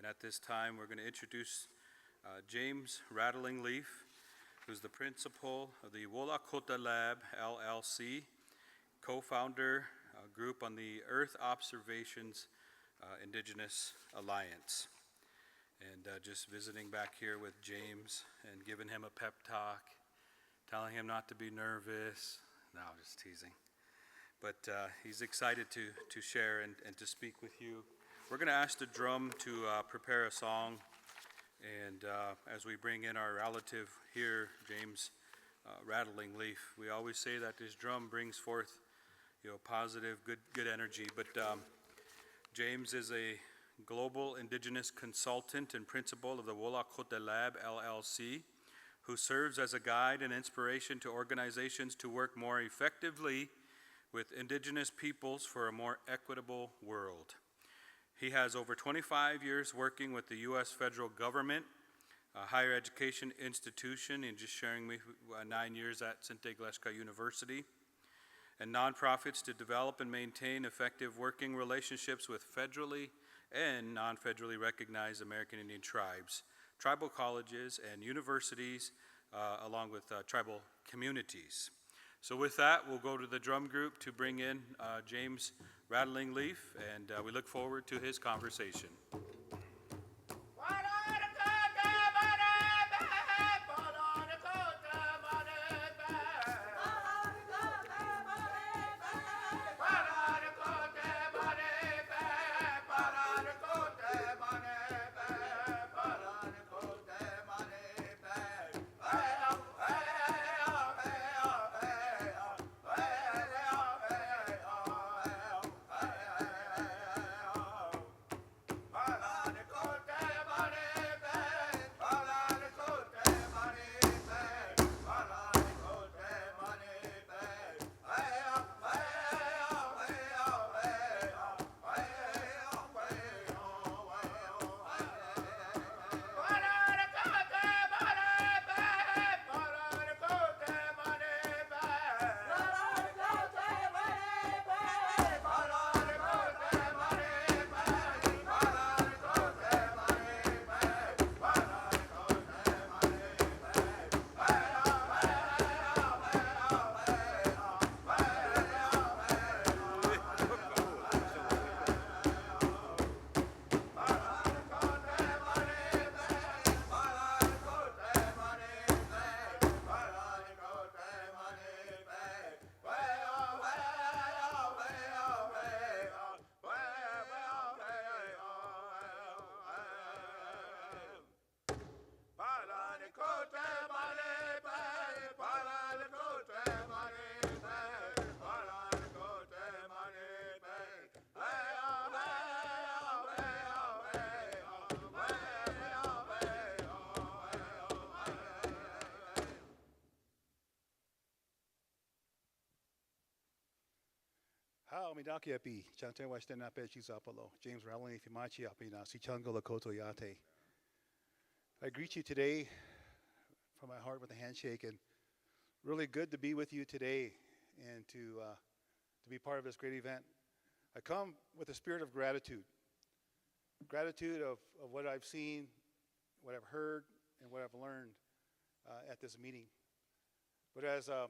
And at this time, we're going to introduce James Rattling Leaf, who's the principal of the Wolakota Lab, LLC, co-founder group on the Earth Observations Indigenous Alliance. And just visiting back here with James and giving him a pep talk, telling him not to be nervous. No, just teasing. But he's excited to share and to speak with you. We're going to ask the drum to prepare a song. And as we bring in our relative here, James Rattling Leaf, we always say that this drum brings forth, positive, good energy. But James is a global Indigenous consultant and principal of the Wolakota Lab, LLC, who serves as a guide and inspiration to organizations to work more effectively with Indigenous peoples for a more equitable world. He has over 25 years working with the U.S. federal government, a higher education institution, and just sharing me 9 years at Sinte Gleshka University, and nonprofits to develop and maintain effective working relationships with federally and non-federally recognized American Indian tribes, tribal colleges and universities, along with tribal communities. So with that, we'll go to the drum group to bring in James Rattling Leaf, and we look forward to his conversation. Midaki api, chante washten ape chisapalo, James Rattling Fimachi apina, Sichango Lakoto Yate. I greet you today from my heart with a handshake, and really good to be with you today and to be part of this great event. I come with a spirit of gratitude. Gratitude of what I've seen, what I've heard, and what I've learned at this meeting. But as our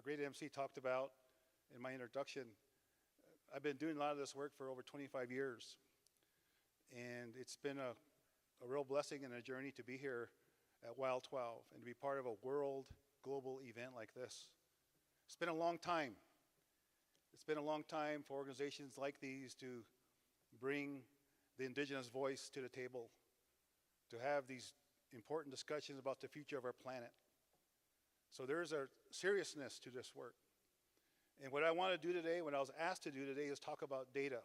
great MC talked about in my introduction, I've been doing a lot of this work for over 25 years. And it's been a real blessing and a journey to be here at WILD12 and to be part of a world global event like this. It's been a long time. It's been a long time for organizations like these to bring the Indigenous voice to the table, to have these important discussions about the future of our planet. So there's a seriousness to this work. And what I want to do today, what I was asked to do today, is talk about data.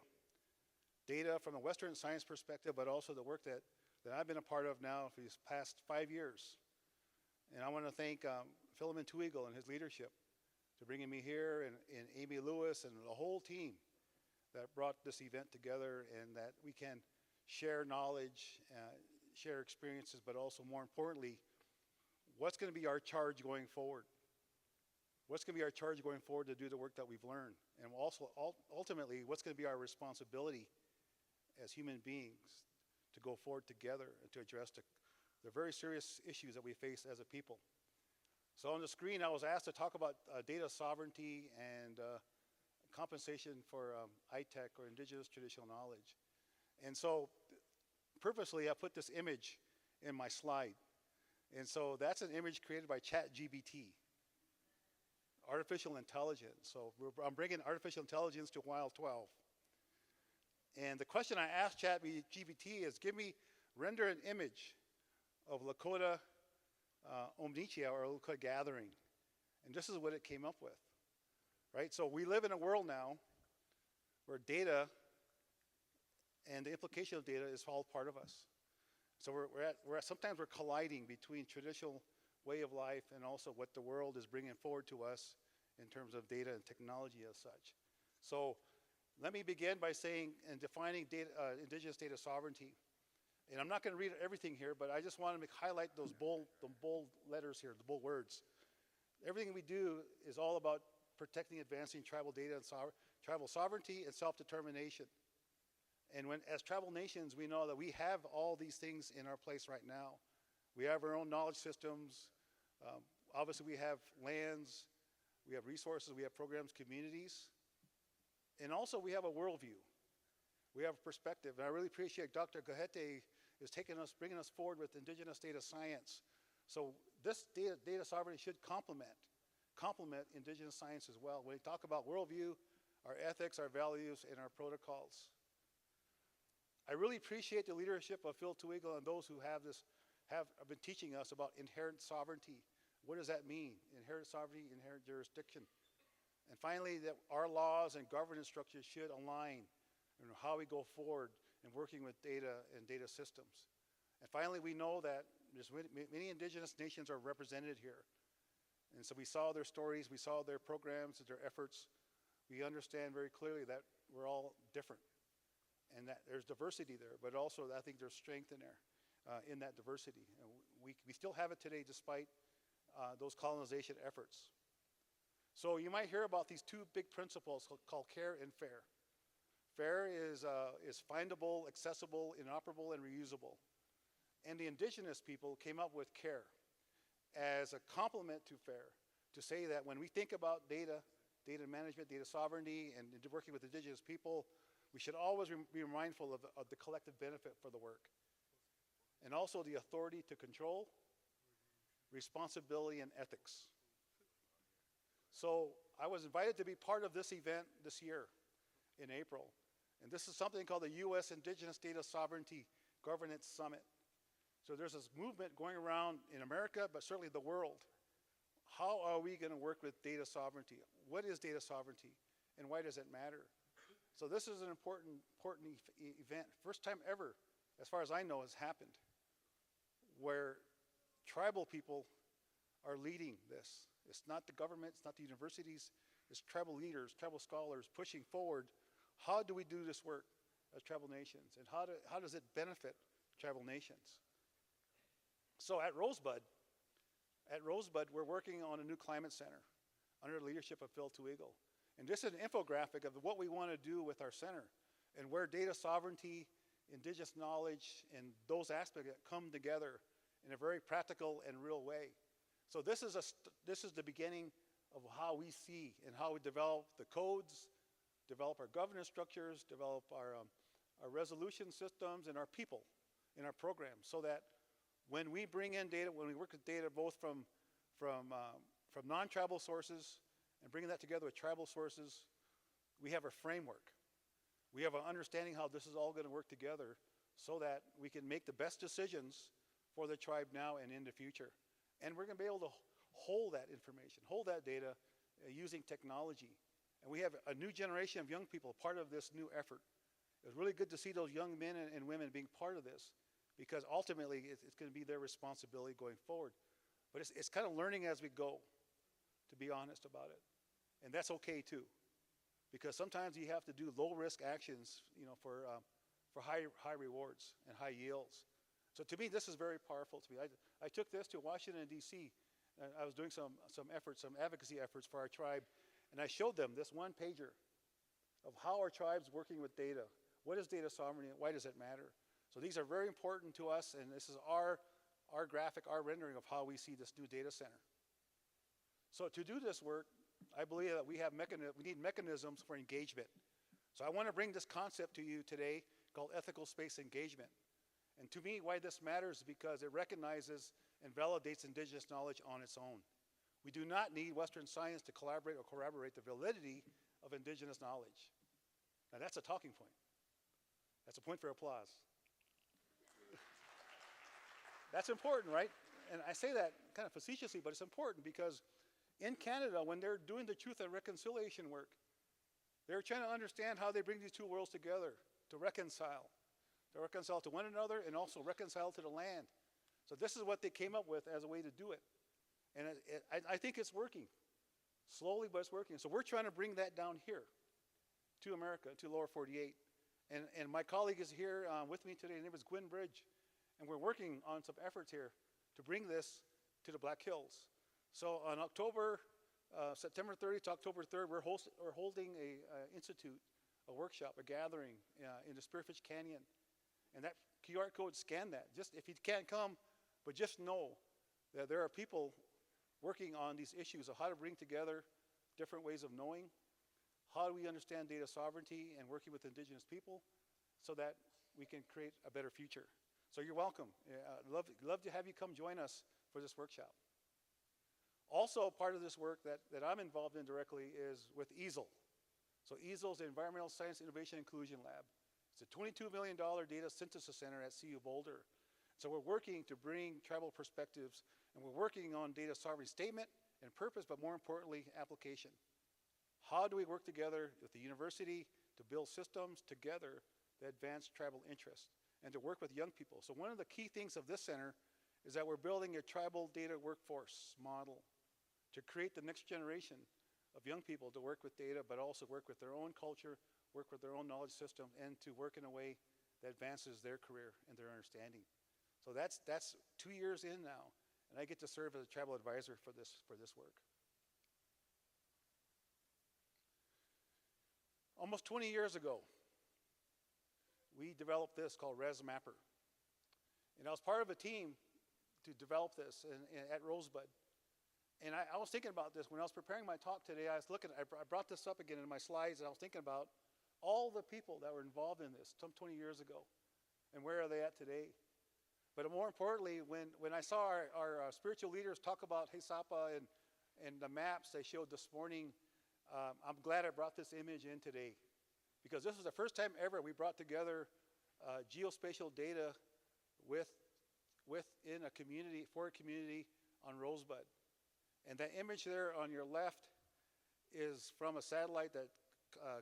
Data from a Western science perspective, but also the work that I've been a part of now for these past 5 years. And I want to thank Philemon Tuigle and his leadership for bringing me here, and Amy Lewis and the whole team that brought this event together, and that we can share knowledge, share experiences, but also more importantly, what's going to be our charge going forward? What's going to be our charge going forward to do the work that we've learned? And also, ultimately, what's going to be our responsibility as human beings to go forward together and to address the very serious issues that we face as a people. So on the screen, I was asked to talk about data sovereignty and compensation for ITech, or Indigenous traditional knowledge. And so purposely, I put this image in my slide. And so that's an image created by ChatGPT, artificial intelligence. So I'm bringing artificial intelligence to WILD12. And the question I asked ChatGPT is, render an image of Lakota Omnichia, or Wolakota gathering. And this is what it came up with, right? So we live in a world now where data and the implication of data is all part of us. So sometimes we're colliding between traditional way of life and also what the world is bringing forward to us in terms of data and technology as such. So let me begin by saying and defining Indigenous data sovereignty. And I'm not going to read everything here, but I just want to highlight those bold letters here, the bold words. Everything we do is all about protecting, advancing tribal data and tribal sovereignty and self-determination. And as tribal nations, we know that we have all these things in our place right now. We have our own knowledge systems. Obviously, we have lands, we have resources, we have programs, communities. And also, we have a worldview. We have a perspective. And I really appreciate Dr. Gahete is bringing us forward with Indigenous data science. So this data sovereignty should complement Indigenous science as well. When we talk about worldview, our ethics, our values, and our protocols. I really appreciate the leadership of Phil Twigal and those who have been teaching us about inherent sovereignty. What does that mean? Inherent sovereignty, inherent jurisdiction. And finally, that our laws and governance structures should align in how we go forward in working with data and data systems. And finally, we know that there's many Indigenous nations are represented here. And so we saw their stories, we saw their programs, their efforts. We understand very clearly that we're all different and that there's diversity there, but also I think there's strength in there, in that diversity. And we still have it today despite those colonization efforts. So you might hear about these two big principles called care and fair. Fair is findable, accessible, inoperable, and reusable. And the Indigenous people came up with care as a complement to fair, to say that when we think about data management, data sovereignty, and working with Indigenous people, we should always be mindful of the collective benefit for the work. And also the authority to control, responsibility, and ethics. So I was invited to be part of this event this year in April. And this is something called the U.S. Indigenous Data Sovereignty Governance Summit. So there's this movement going around in America, but certainly the world. How are we going to work with data sovereignty? What is data sovereignty, and why does it matter? So this is an important event. First time ever, as far as I know, has happened, where tribal people are leading this. It's not the government, it's not the universities, it's tribal leaders, tribal scholars pushing forward. How do we do this work as tribal nations, and how does it benefit tribal nations? So at Rosebud, we're working on a new climate center under the leadership of Phil Twigal. And this is an infographic of what we want to do with our center and where data sovereignty, Indigenous knowledge, and those aspects come together in a very practical and real way. So this is the beginning of how we see and how we develop the codes, develop our governance structures, develop our resolution systems, and our people in our programs, so that when we bring in data, when we work with data both from non-tribal sources and bringing that together with tribal sources, we have a framework. We have an understanding how this is all going to work together so that we can make the best decisions for the tribe now and in the future. And we're going to be able to hold that information, hold that data using technology. And we have a new generation of young people part of this new effort. It was really good to see those young men and women being part of this, because ultimately it's going to be their responsibility going forward. But it's kind of learning as we go, to be honest about it. And that's okay too, because sometimes you have to do low-risk actions, for high rewards and high yields. So to me, this is very powerful to me. I took this to Washington, D.C. I was doing some advocacy efforts for our tribe, and I showed them this one pager of how our tribe's working with data, what is data sovereignty and why does it matter? So these are very important to us, and this is our graphic, our rendering of how we see this new data center. So to do this work, I believe that we need mechanisms for engagement. So I want to bring this concept to you today called ethical space engagement. And to me, why this matters is because it recognizes and validates indigenous knowledge on its own. We do not need Western science to collaborate or corroborate the validity of indigenous knowledge. Now that's a talking point. That's a point for applause. That's important, right? And I say that kind of facetiously, but it's important because in Canada, when they're doing the truth and reconciliation work, they're trying to understand how they bring these two worlds together to reconcile to one another and also reconcile to the land. So this is what they came up with as a way to do it. And I think it's working. Slowly, but it's working. So we're trying to bring that down here to America, to lower 48. And my colleague is here with me today. His name is Gwyn Bridge. And we're working on some efforts here to bring this to the Black Hills. So on September 30th to October 3rd, we're holding a institute, a workshop, a gathering in the Spearfish Canyon. And that QR code, scan that. Just if you can't come, but just know that there are people working on these issues of how to bring together different ways of knowing, how do we understand data sovereignty and working with indigenous people so that we can create a better future. So you're welcome. Love to have you come join us for this workshop. Also, part of this work that I'm involved in directly is with EASL. So EASL is the Environmental Science Innovation Inclusion Lab. It's a $22 million data synthesis center at CU Boulder. So we're working to bring tribal perspectives, and we're working on data sovereignty statement and purpose, but more importantly, application. How do we work together with the university to build systems together that advance tribal interest and to work with young people? So one of the key things of this center is that we're building a tribal data workforce model to create the next generation of young people to work with data, but also work with their own culture, work with their own knowledge system, and to work in a way that advances their career and their understanding. So that's 2 years in now, and I get to serve as a tribal advisor for this work. Almost 20 years ago, we developed this called ResMapper. And I was part of a team to develop this at Rosebud. And I was thinking about this when I was preparing my talk today. I brought this up again in my slides, and I was thinking about all the people that were involved in this some 20 years ago, and where are they at today? But more importantly, when I saw our spiritual leaders talk about Sápa and the maps they showed this morning, I'm glad I brought this image in today, because this was the first time ever we brought together geospatial data within a community, for a community on Rosebud. And that image there on your left is from a satellite that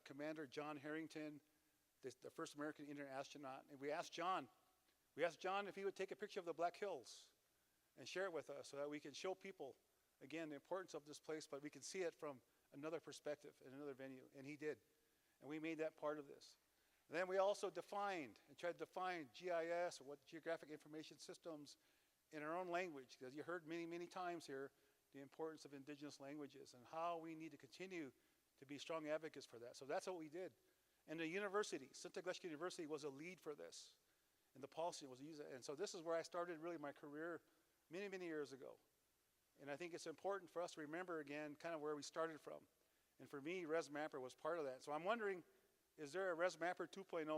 Commander John Harrington, the first American Indian astronaut, and we asked John if he would take a picture of the Black Hills and share it with us so that we can show people, again, the importance of this place, but we can see it from another perspective in another venue, and he did. And we made that part of this. And then we also tried to define GIS, or what Geographic Information Systems, in our own language, because you heard many, many times here the importance of indigenous languages and how we need to continue to be strong advocates for that. So that's what we did. And the university, Santa Glesca University, was a lead for this. And the policy was used. And so this is where I started really my career many, many years ago. And I think it's important for us to remember again kind of where we started from. And for me, ResMapper was part of that. So I'm wondering, is there a ResMapper 2.0?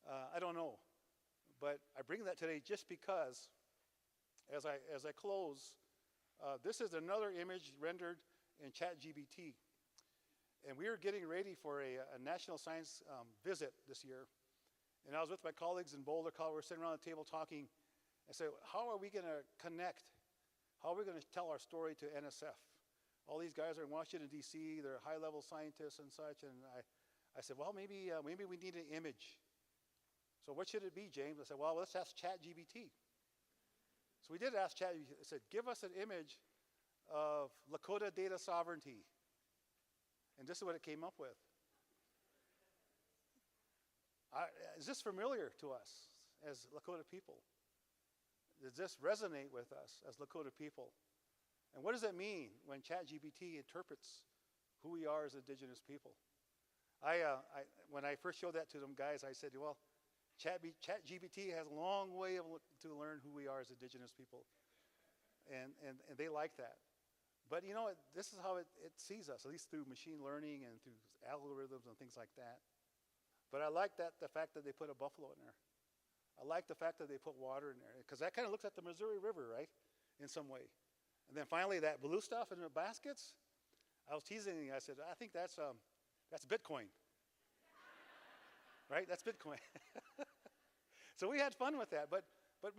I don't know. But I bring that today just because, as I close, this is another image rendered in ChatGPT. And we are getting ready for a national science visit this year. And I was with my colleagues in Boulder, Colorado. We're sitting around the table talking. I said, how are we going to connect? How are we going to tell our story to NSF? All these guys are in Washington, D.C. They're high-level scientists and such. And I said, well, maybe we need an image. So what should it be, James? I said, well, let's ask ChatGPT. So we did ask ChatGPT. I said, give us an image of Lakota data sovereignty. And this is what it came up with. Is this familiar to us as Lakota people? Does this resonate with us as Lakota people? And what does it mean when ChatGPT interprets who we are as indigenous people? When I first showed that to them guys, I said, well, ChatGPT has a long way to learn who we are as Indigenous people. And they like that. But you know, this is how it sees us, at least through machine learning and through algorithms and things like that. But I like the fact that they put a buffalo in there. I like the fact that they put water in there, because that kind of looks at the Missouri River, right, in some way. And then finally, that blue stuff in the baskets, I was teasing, I said, I think that's Bitcoin. Right, that's Bitcoin. So we had fun with that, but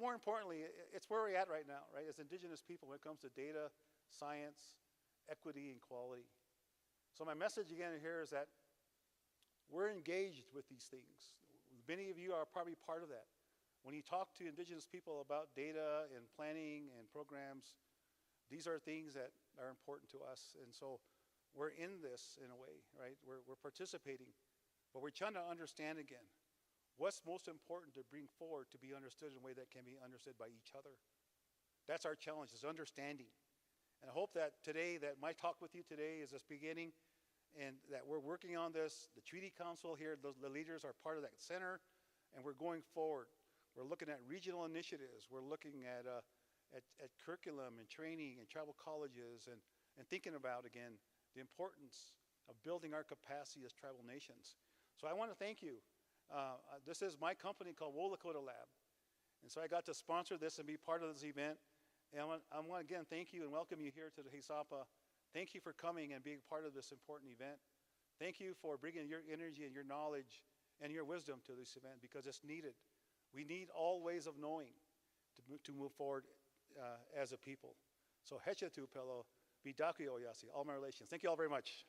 more importantly, it's where we're at right now, right, as Indigenous people when it comes to data, science, equity, and quality. So my message again here is that we're engaged with these things. Many of you are probably part of that. When you talk to Indigenous people about data and planning and programs, these are things that are important to us. And so we're in this in a way, right? We're participating, but we're trying to understand again what's most important to bring forward to be understood in a way that can be understood by each other. That's our challenge, is understanding. And I hope that today, that my talk with you today is this beginning, and that we're working on this. The Treaty Council here, the leaders are part of that center, and we're going forward. We're looking at regional initiatives. We're looking at curriculum and training and tribal colleges, and thinking about, again, the importance of building our capacity as tribal nations. So I want to thank you. This is my company called Wolakota Lab. And so I got to sponsor this and be part of this event. And I want to again thank you and welcome you here to the Sápa. Thank you for coming and being part of this important event. Thank you for bringing your energy and your knowledge and your wisdom to this event, because it's needed. We need all ways of knowing to move forward as a people. So, Hecha tu pelo, bidaku oyasi, all my relations. Thank you all very much.